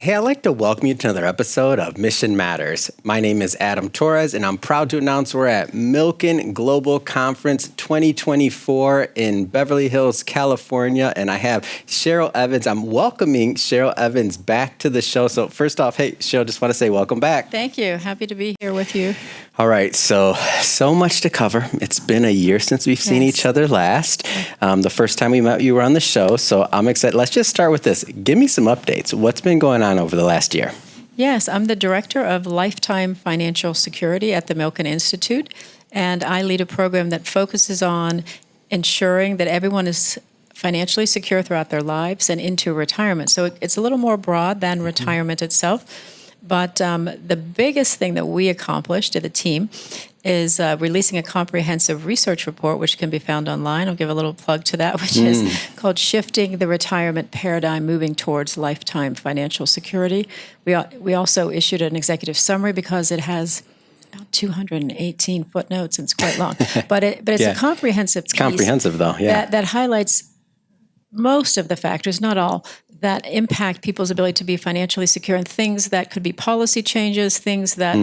Hey, I'd like to welcome you to another episode of Mission Matters. My name is Adam Torres, and I'm proud to announce we're at Milken Global Conference 2024 in Beverly Hills, California, and I have Cheryl Evans. I'm welcoming Cheryl Evans back to the show. So first off, hey, Cheryl, just want to say welcome back. Thank you. Happy to be here with you. All right, so much to cover. It's been a year since we've seen each other last. The first time we met, you were on the show, so I'm excited. Let's just start with this. Give me some updates. What's been going on over the last year? Yes, I'm the Director of Lifetime Financial Security at the Milken Institute, and I lead a program that focuses on ensuring that everyone is financially secure throughout their lives and into retirement. So it's a little more broad than retirement itself. But the biggest thing that we accomplished as a team is releasing a comprehensive research report, which can be found online. I'll give a little plug to that, which is called Shifting the Retirement Paradigm, Moving Towards Lifetime Financial Security. We also issued an executive summary because it has about 218 footnotes, and it's quite long. But it's a comprehensive piece. It's comprehensive, though, yeah. That highlights most of the factors, not all, that impact people's ability to be financially secure, and things that could be policy changes, things that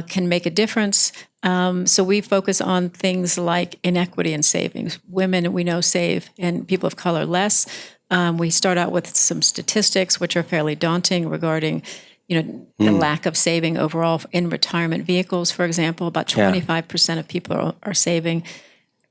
can make a difference. So we focus on things like inequity in savings. Women, we know, save, and people of color less. We start out with some statistics, which are fairly daunting regarding the lack of saving overall in retirement vehicles, for example. About 25% of people are saving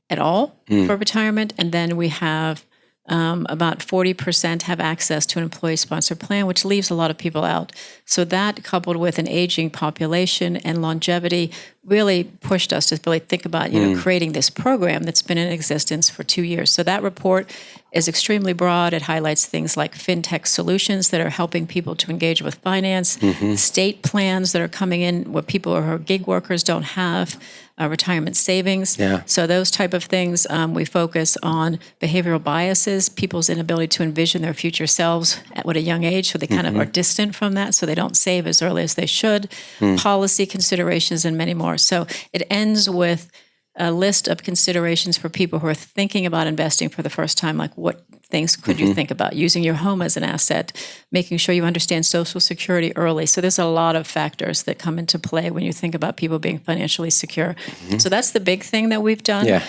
at all for retirement. And then we have about 40% have access to an employee-sponsored plan, which leaves a lot of people out. So that, coupled with an aging population and longevity, really pushed us to really think about creating this program that's been in existence for 2 years. So that report is extremely broad. It highlights things like fintech solutions that are helping people to engage with finance, state plans that are coming in where people who are gig workers don't have retirement savings. So those type of things. We focus on behavioral biases, people's inability to envision their future selves at a young age, so they kind of are distant from that, so they don't save as early as they should, policy considerations, and many more. So it ends with a list of considerations for people who are thinking about investing for the first time, like what things could you think about? Using your home as an asset, making sure you understand Social Security early. So there's a lot of factors that come into play when you think about people being financially secure. So that's the big thing that we've done.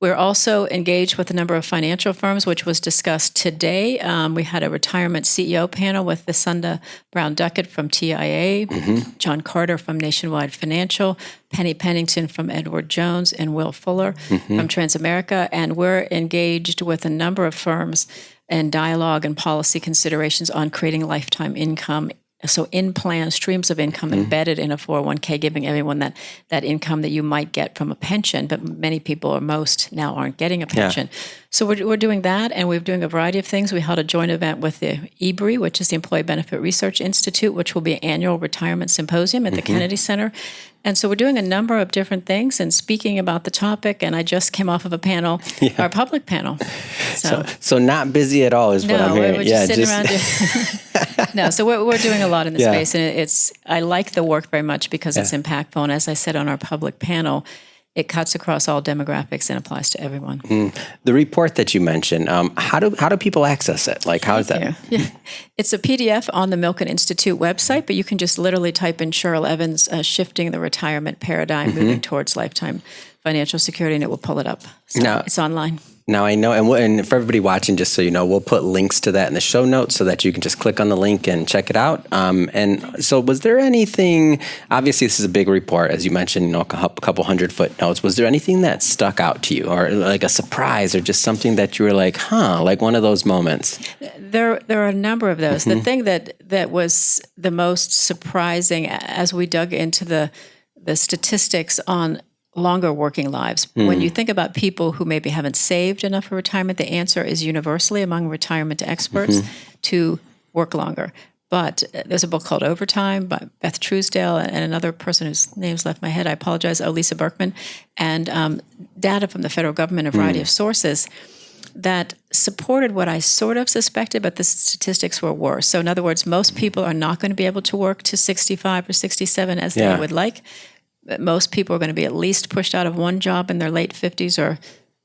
We're also engaged with a number of financial firms, which was discussed today. We had a retirement CEO panel with Visunda Brown Duckett from TIA, John Carter from Nationwide Financial, Penny Pennington from Edward Jones, and Will Fuller from Transamerica. And we're engaged with a number of firms in dialogue and policy considerations on creating lifetime income. So in-plan streams of income embedded in a 401k, giving everyone that income that you might get from a pension, but many people or most now aren't getting a pension. So we're doing that, and we're doing a variety of things. We held a joint event with the EBRI, which is the Employee Benefit Research Institute, which will be an annual retirement symposium at the Kennedy Center. And so we're doing a number of different things and speaking about the topic, and I just came off of a panel, our public panel. So not busy at all is what I'm hearing. We're just sitting around. No, so we're doing a lot in the space, and I like the work very much because it's impactful. And as I said on our public panel, it cuts across all demographics and applies to everyone. The report that you mentioned, how do people access it? Like, how is that? It's a PDF on the Milken Institute website, but you can just literally type in Cheryl Evans, Shifting the Retirement Paradigm, Moving Towards Lifetime Financial Security, and it will pull it up. So it's online. Now I know, and for everybody watching, just so you know, we'll put links to that in the show notes so that you can just click on the link and check it out. And so was there anything, obviously this is a big report, as you mentioned, a couple hundred footnotes. Was there anything that stuck out to you, or like a surprise, or just something that you were like, like one of those moments? There are a number of those. The thing that was the most surprising as we dug into the statistics on longer working lives. When you think about people who maybe haven't saved enough for retirement, the answer is universally among retirement experts to work longer. But there's a book called Overtime by Beth Truesdale and another person whose name's left my head. I apologize, Lisa Berkman, and data from the federal government, a variety of sources that supported what I sort of suspected, but the statistics were worse. So in other words, most people are not going to be able to work to 65 or 67 as they would like. Most people are going to be at least pushed out of one job in their late 50s or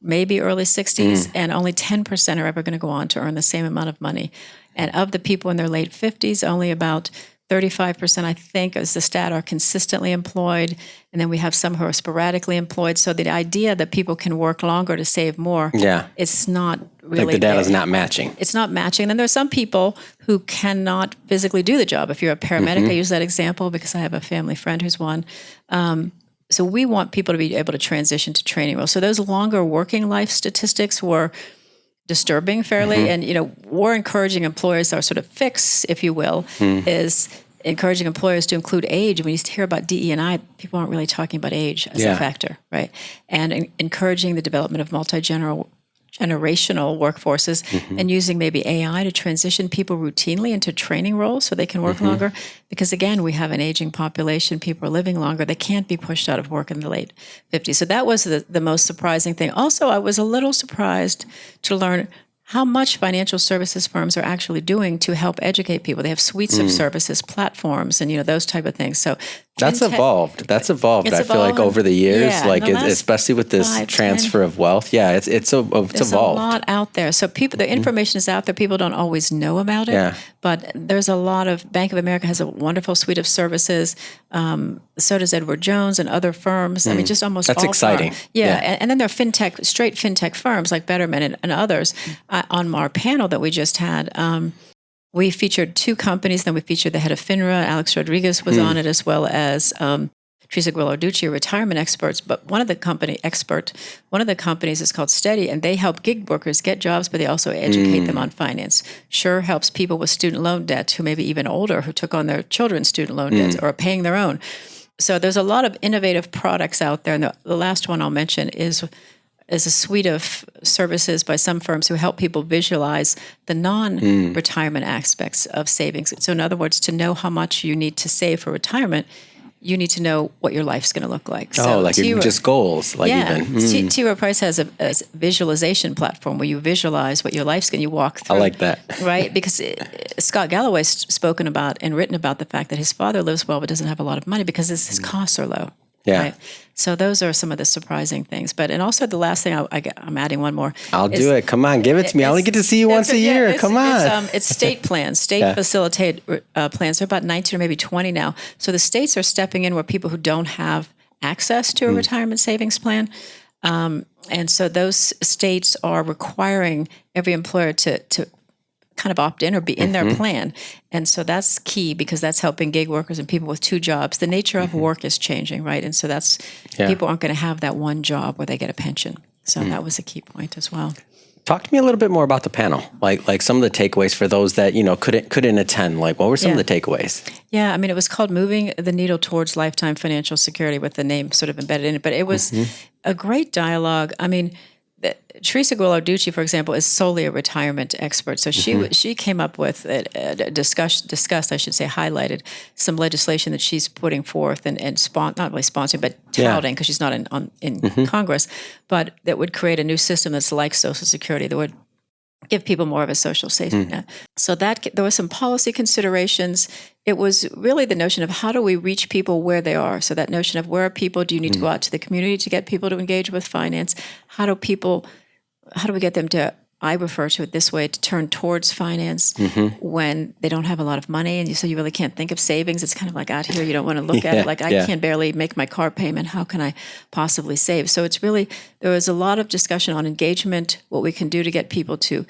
maybe early 60s, and only 10% are ever going to go on to earn the same amount of money. And of the people in their late 50s, only about 35%, I think, as the stat, are consistently employed. And then we have some who are sporadically employed. So the idea that people can work longer to save more, it's not really like the data's there. not matching. It's not matching. Then there's some people who cannot physically do the job. If you're a paramedic, I use that example because I have a family friend who's one. So we want people to be able to transition to training roles. So those longer working life statistics were disturbing fairly. And, we're encouraging employers, our sort of fix, if you will, is encouraging employers to include age. When you hear about DE&I, people aren't really talking about age as a factor, right? And encouraging the development of multi-generational workforces and using maybe AI to transition people routinely into training roles so they can work longer. Because again, we have an aging population, people are living longer, they can't be pushed out of work in the late 50s. So that was the most surprising thing. Also, I was a little surprised to learn how much financial services firms are actually doing to help educate people. They have suites of services, platforms, and those type of things. So that's evolved. I feel like over the years, especially with this transfer of wealth. Yeah, it's evolved. There's a lot out there. So the information is out there. People don't always know about it. Yeah. But there's a lot of, Bank of America has a wonderful suite of services. So does Edward Jones and other firms. I mean, just almost that's all exciting. Firms. Yeah. And then there are straight fintech firms like Betterment and others. On our panel that we just had, we featured two companies. Then we featured the head of FINRA, Alex Rodriguez, was on it, as well as Teresa Guillarducci, a retirement experts. But one of the companies is called Steady, and they help gig workers get jobs, but they also educate them on finance. Sure helps people with student loan debt who may be even older, who took on their children's student loan debts or are paying their own. So there's a lot of innovative products out there. And the last one I'll mention is a suite of services by some firms who help people visualize the non-retirement aspects of savings. So in other words, to know how much you need to save for retirement, you need to know what your life's going to look like. Just goals. T. Rowe Price has a visualization platform where you visualize what your life's going to walk through. I like that. Right? Because Scott Galloway's spoken about and written about the fact that his father lives well but doesn't have a lot of money because his costs are low. Yeah. Right? So those are some of the surprising things. And also the last thing, I'm adding one more. I'll do it. Come on, give it to me. I only get to see you once a year. Come on. It's state plans, facilitated plans. They're about 19 or maybe 20 now. So the states are stepping in where people who don't have access to a retirement savings plan. And so those states are requiring every employer to kind of opt in or be in their plan. And so that's key because that's helping gig workers and people with two jobs. The nature of work is changing, right? And so that's people aren't going to have that one job where they get a pension. So that was a key point as well. Talk to me a little bit more about the panel, like some of the takeaways for those that couldn't attend. Like, what were some of the takeaways? Yeah, I mean, it was called "Moving the Needle Towards Lifetime Financial Security" with the name sort of embedded in it. But it was a great dialogue. I mean, Teresa Guillarducci, for example, is solely a retirement expert. So she came up with discussed, I should say, highlighted some legislation that she's putting forth and not really sponsoring, but touting because she's not in Congress, but that would create a new system that's like Social Security that would give people more of a social safety net. So that there were some policy considerations. It was really the notion of how do we reach people where they are. So that notion of where are people? Do you need to go out to the community to get people to engage with finance? How do we get them to, I refer to it this way, to turn towards finance when they don't have a lot of money and so you really can't think of savings. It's kind of like out here, you don't want to look at it like I can barely make my car payment. How can I possibly save? So it's really, there was a lot of discussion on engagement, what we can do to get people to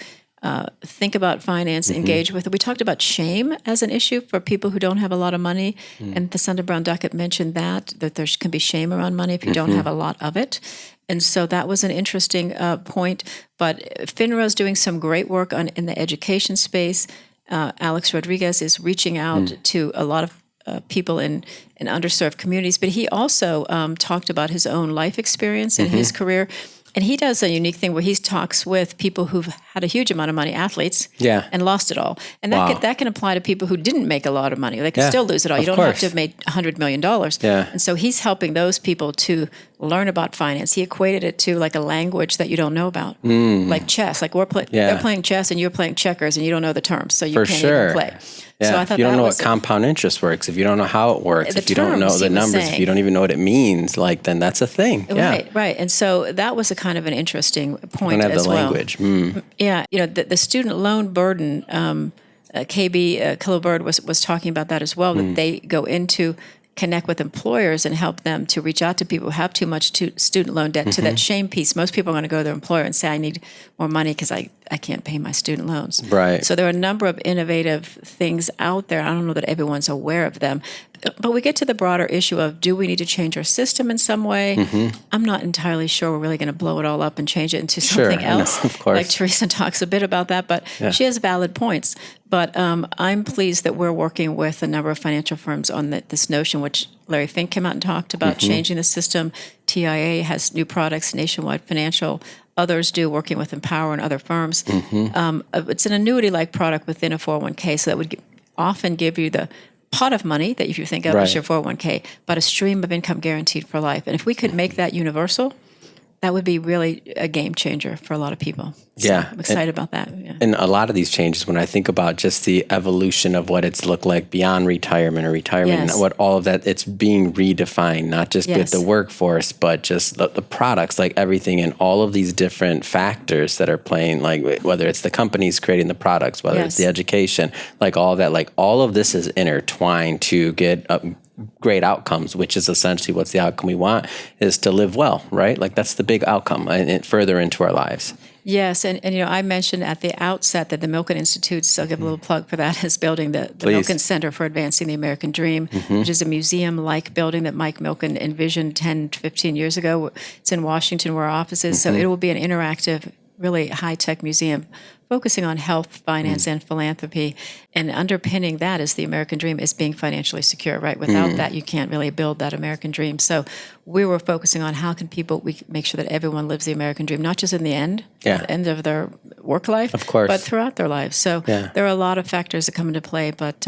think about finance, engage with it. We talked about shame as an issue for people who don't have a lot of money. And Cassandra Brown Duckett mentioned that there can be shame around money if you don't have a lot of it. And so that was an interesting point. But FINRA is doing some great work in the education space. Alex Rodriguez is reaching out to a lot of people in underserved communities. But he also talked about his own life experience and his career. And he does a unique thing where he talks with people who've had a huge amount of money, athletes, and lost it all. And that can apply to people who didn't make a lot of money. They can still lose it all. You don't have to have made $100 million. And so he's helping those people to learn about finance. He equated it to like a language that you don't know about, like chess. Like they're playing chess and you're playing checkers and you don't know the terms, so you can't even play. Yeah. So I thought if you don't know what compound interest works, if you don't know how it works, if you don't know the numbers, if you don't even know what it means, then that's a thing. Right. And so that was a kind of an interesting point as well. Language. Yeah, the student loan burden KB Kilbird was talking about that as well, that they go into connect with employers and help them to reach out to people who have too much student loan debt, to that shame piece. Most people are going to go to their employer and say, I need more money because I can't pay my student loans. Right. So there are a number of innovative things out there. I don't know that everyone's aware of them. But we get to the broader issue of, do we need to change our system in some way? I'm not entirely sure we're really going to blow it all up and change it into something else. No, of course. Like Teresa talks a bit about that, but she has valid points. But I'm pleased that we're working with a number of financial firms on this notion, which Larry Fink came out and talked about, changing the system. TIA has new products, Nationwide Financial. Others do, working with Empower and other firms. It's an annuity-like product within a 401k, so that would often give you the pot of money that if you think of as your 401k, but a stream of income guaranteed for life. And if we could make that universal, that would be really a game changer for a lot of people. So I'm excited about that. Yeah. And a lot of these changes, when I think about just the evolution of what it's looked like beyond retirement or retirement, and what all of that, it's being redefined, not just with the workforce, but just the products, like everything, and all of these different factors that are playing, like whether it's the companies creating the products, whether it's the education, like all of that, like all of this is intertwined to get great outcomes, which is essentially what's the outcome we want, is to live well, right? Like that's the big outcome and further into our lives. Yes, and I mentioned at the outset that the Milken Institute, so I'll give a little plug for that, is building the Milken Center for Advancing the American Dream, which is a museum-like building that Mike Milken envisioned 10 to 15 years ago. It's in Washington where our office is, so it will be an interactive, really high-tech museum focusing on health, finance, and philanthropy. And underpinning that is the American dream is being financially secure, right? Without that, you can't really build that American dream. So we were focusing on how can we make sure that everyone lives the American dream, not just in the end, at the end of their work life, of course, but throughout their lives. So there are a lot of factors that come into play, but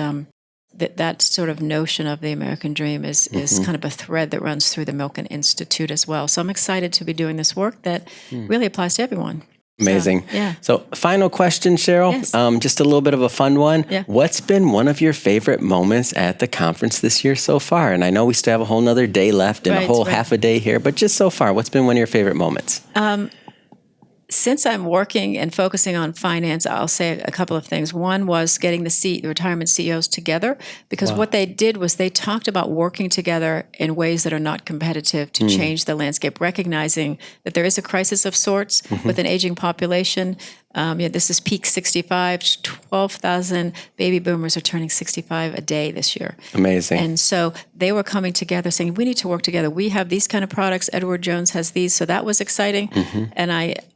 that sort of notion of the American dream is kind of a thread that runs through the Milken Institute as well. So I'm excited to be doing this work that really applies to everyone. Amazing. So, So final question, Cheryl, just a little bit of a fun one. What's been one of your favorite moments at the conference this year so far? And I know we still have a whole nother day left and a whole half a day here, but just so far, what's been one of your favorite moments? Since I'm working and focusing on finance, I'll say a couple of things. One was getting the retirement CEOs together, because what they did was they talked about working together in ways that are not competitive to change the landscape, recognizing that there is a crisis of sorts with an aging population. This is peak 65. 12,000 baby boomers are turning 65 a day this year. Amazing. And so they were coming together saying, we need to work together. We have these kind of products. Edward Jones has these. So that was exciting. And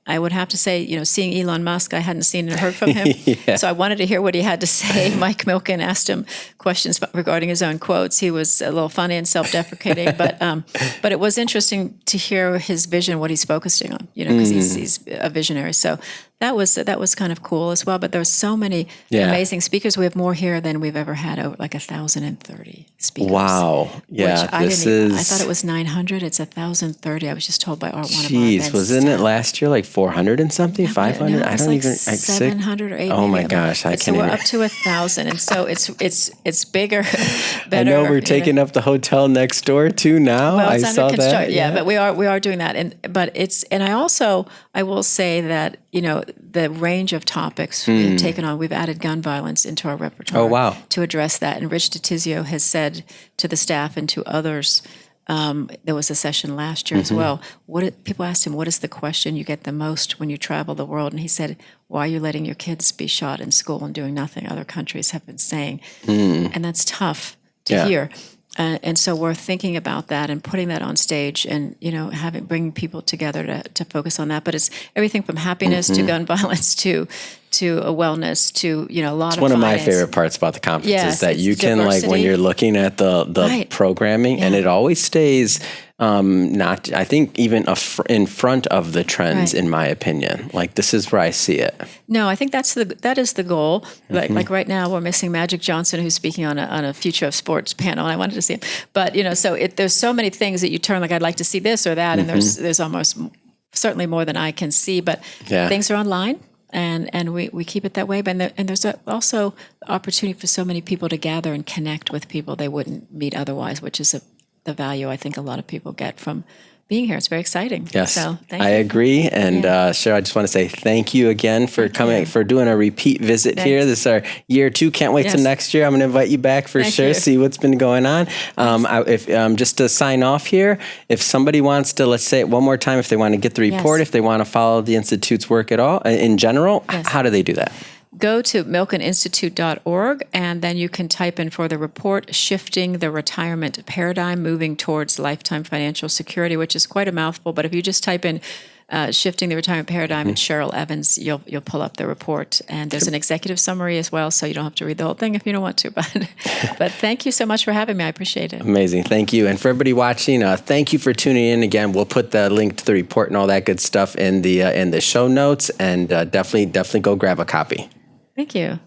I would have to say, seeing Elon Musk, I hadn't seen and heard from him. So I wanted to hear what he had to say. Mike Milken asked him questions regarding his own quotes. He was a little funny and self-deprecating, but it was interesting to hear his vision, what he's focusing on, because he's a visionary. So that was kind of cool as well. But there were so many amazing speakers. We have more here than we've ever had, over like 1,030 speakers. Wow. Yeah. I thought it was 900. It's 1,030. I was just told by one of our events. Wasn't it last year like 400 and something? 500? No, I don't even. 700 or 800. Oh my gosh, I can't so even. we're up to 1,000, and so it's bigger, better. I know we're taking up the hotel next door too now. Well, it's I under saw construction. that. Yeah, but we are doing that, I will say that the range of topics we've taken on. We've added gun violence into our repertoire. Oh wow. To address that, and Rich DeTizio has said to the staff and to others. There was a session last year as well. People asked him, what is the question you get the most when you travel the world? And he said, why are you letting your kids be shot in school and doing nothing other countries have been saying? And that's tough to hear. And so we're thinking about that and putting that on stage and, bringing people together to focus on that. But it's everything from happiness to gun violence to a wellness to, a lot of It's one of my finance. favorite parts about the conference is that you can, diversity. when you're looking at the programming, and it always stays not, I think, even in front of the trends, in my opinion. Like, this is where I see it. No, I think that is the goal. Like right now, we're missing Magic Johnson, who's speaking on a future of sports panel, and I wanted to see him. But, so there's so many things that you turn, like, I'd like to see this or that, and there's almost certainly more than I can see, but things are online. And we keep it that way. But there's also the opportunity for so many people to gather and connect with people they wouldn't meet otherwise, which is the value I think a lot of people get from being here. It's very exciting. Yes, so thank I you. agree. And Cheryl, I just want to say thank you again for coming, for doing a repeat visit here. This is our year 2. Can't wait till next year. I'm going to invite you back for sure, see what's been going on. If just to sign off here, if somebody wants to, let's say it one more time, if they want to get the report, if they want to follow the Institute's work at all, in general, how do they do that? Go to milkeninstitute.org, and then you can type in for the report, Shifting the Retirement Paradigm, Moving Towards Lifetime Financial Security, which is quite a mouthful. But if you just type in Shifting the Retirement Paradigm and Cheryl Evans, you'll pull up the report. And there's an executive summary as well, so you don't have to read the whole thing if you don't want to. But thank you so much for having me. I appreciate it. Amazing. Thank you. And for everybody watching, thank you for tuning in. Again, we'll put the link to the report and all that good stuff in the show notes. And definitely go grab a copy. Thank you.